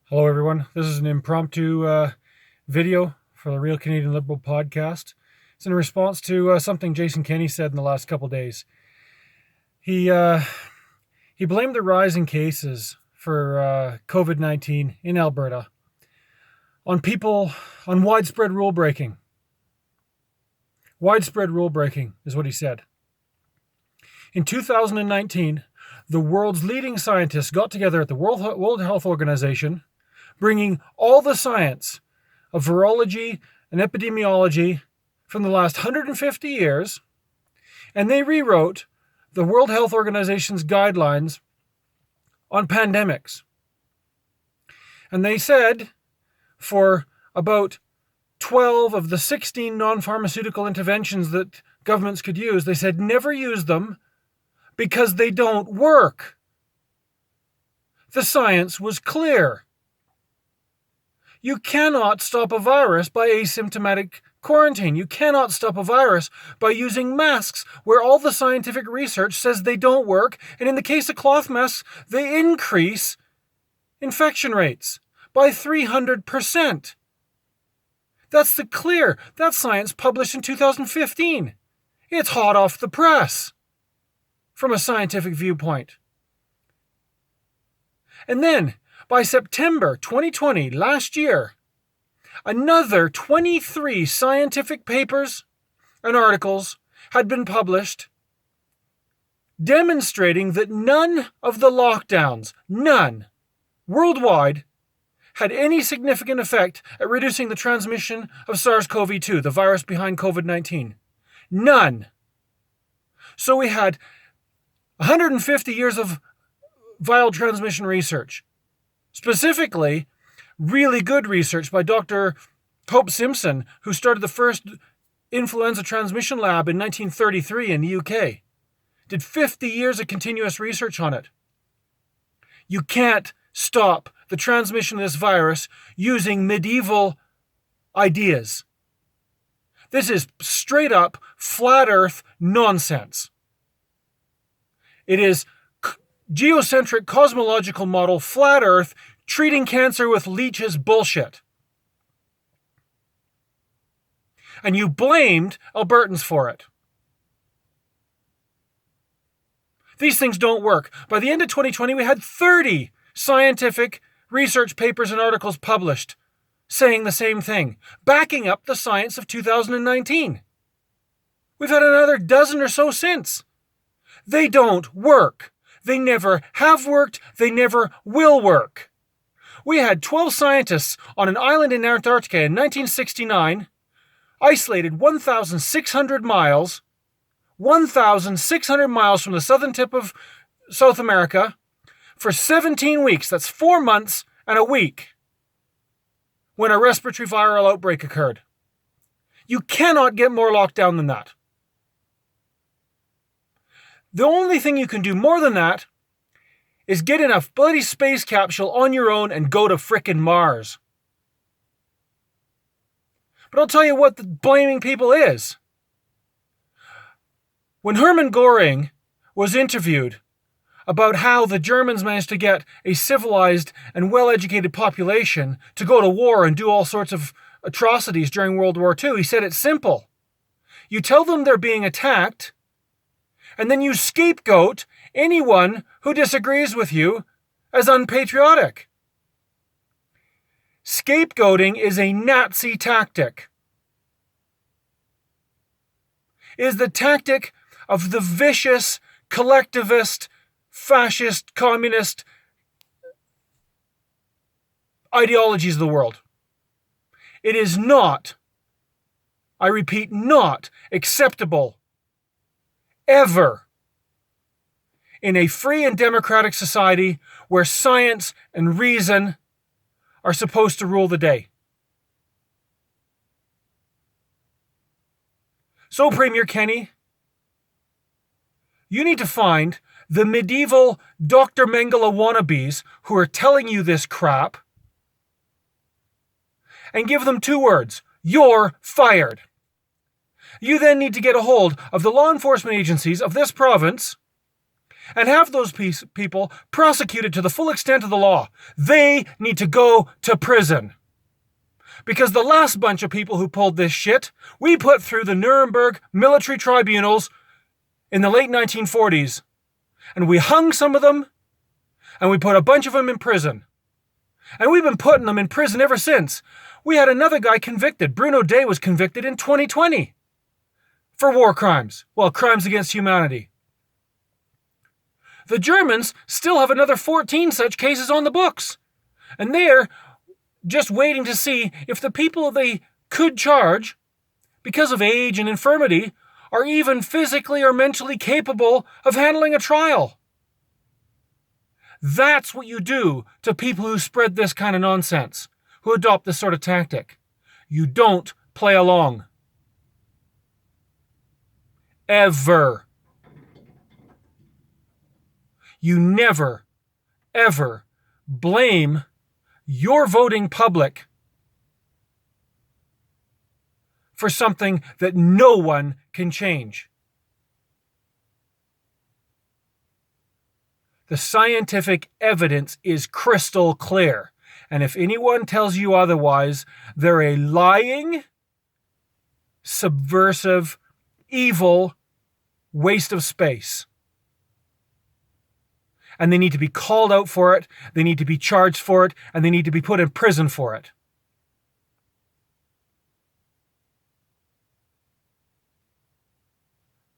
Hello, everyone. This is an impromptu video for the Real Canadian Liberal podcast. It's in response to something Jason Kenney said in the last couple days. He blamed the rise in cases for COVID-19 in Alberta on widespread rule breaking. Widespread rule breaking is what he said. In 2019, the world's leading scientists got together at the World Health Organization, bringing all the science of virology and epidemiology from the last 150 years, and they rewrote the World Health Organization's guidelines on pandemics. And they said for about 12 of the 16 non-pharmaceutical interventions that governments could use, they said never use them because they don't work. The science was clear. You cannot stop a virus by asymptomatic quarantine. You cannot stop a virus by using masks, where all the scientific research says they don't work, and in the case of cloth masks, they increase infection rates by 300%. That's that's science published in 2015. It's hot off the press from a scientific viewpoint. And then, by September 2020, last year, another 23 scientific papers and articles had been published demonstrating that none of the lockdowns, worldwide, had any significant effect at reducing the transmission of SARS-CoV-2, the virus behind COVID-19. None. So we had 150 years of viral transmission research. Specifically, really good research by Dr. Hope Simpson, who started the first influenza transmission lab in 1933 in the UK. Did 50 years of continuous research on it. You can't stop the transmission of this virus using medieval ideas. This is straight up flat earth nonsense. It is geocentric cosmological model, flat earth, treating cancer with leeches bullshit. And you blamed Albertans for it. These things don't work. By the end of 2020, we had 30 scientific research papers and articles published saying the same thing, backing up the science of 2019. We've had another dozen or so since. They don't work. They never have worked. They never will work. We had 12 scientists on an island in Antarctica in 1969, isolated 1,600 miles from the southern tip of South America for 17 weeks. That's 4 months and a week when a respiratory viral outbreak occurred. You cannot get more locked down than that. The only thing you can do more than that is get in a bloody space capsule on your own and go to frickin' Mars. But I'll tell you what the blaming people is. When Hermann Goering was interviewed about how the Germans managed to get a civilized and well-educated population to go to war and do all sorts of atrocities during World War II, he said it's simple. You tell them they're being attacked, and then you scapegoat anyone who disagrees with you as unpatriotic. Scapegoating is a Nazi tactic. It is the tactic of the vicious, collectivist, fascist, communist ideologies of the world. It is not, I repeat, not acceptable ever in a free and democratic society where science and reason are supposed to rule the day. So, Premier Kenney, you need to find the medieval Dr. Mengele wannabes who are telling you this crap and give them 2 words: you're fired. You then need to get a hold of the law enforcement agencies of this province and have those people prosecuted to the full extent of the law. They need to go to prison. Because the last bunch of people who pulled this shit, we put through the Nuremberg military tribunals in the late 1940s. And we hung some of them, and we put a bunch of them in prison. And we've been putting them in prison ever since. We had another guy convicted. Bruno Day was convicted in 2020 for war crimes. Well, crimes against humanity. The Germans still have another 14 such cases on the books. And they're just waiting to see if the people they could charge, because of age and infirmity, are even physically or mentally capable of handling a trial. That's what you do to people who spread this kind of nonsense, who adopt this sort of tactic. You don't play along. Ever. You never, ever blame your voting public for something that no one can change. The scientific evidence is crystal clear. And if anyone tells you otherwise, they're a lying, subversive, evil waste of space. And they need to be called out for it, they need to be charged for it, and they need to be put in prison for it.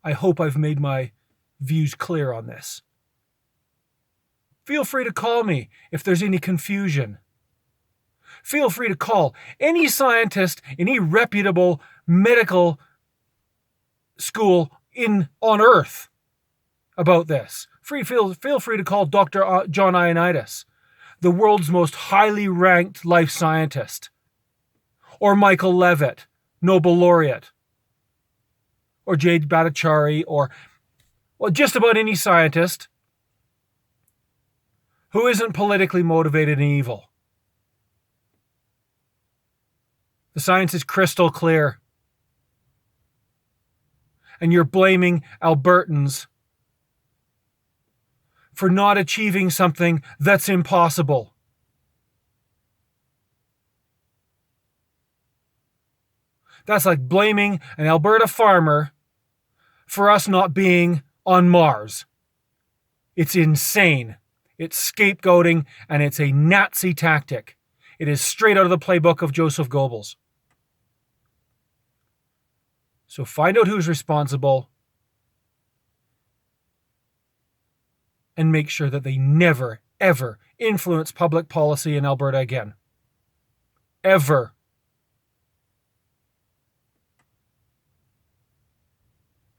I hope I've made my views clear on this. Feel free to call me if there's any confusion. Feel free to call any scientist, any reputable medical school on Earth about this. Feel free to call Dr. John Ioannidis, the world's most highly ranked life scientist, or Michael Levitt, Nobel laureate, or Jade Bhattacharya, or just about any scientist who isn't politically motivated and evil. The science is crystal clear. And you're blaming Albertans for not achieving something that's impossible. That's like blaming an Alberta farmer for us not being on Mars. It's insane. It's scapegoating, and it's a Nazi tactic. It is straight out of the playbook of Joseph Goebbels. So find out who's responsible and make sure that they never, ever influence public policy in Alberta again. Ever.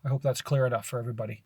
I hope that's clear enough for everybody.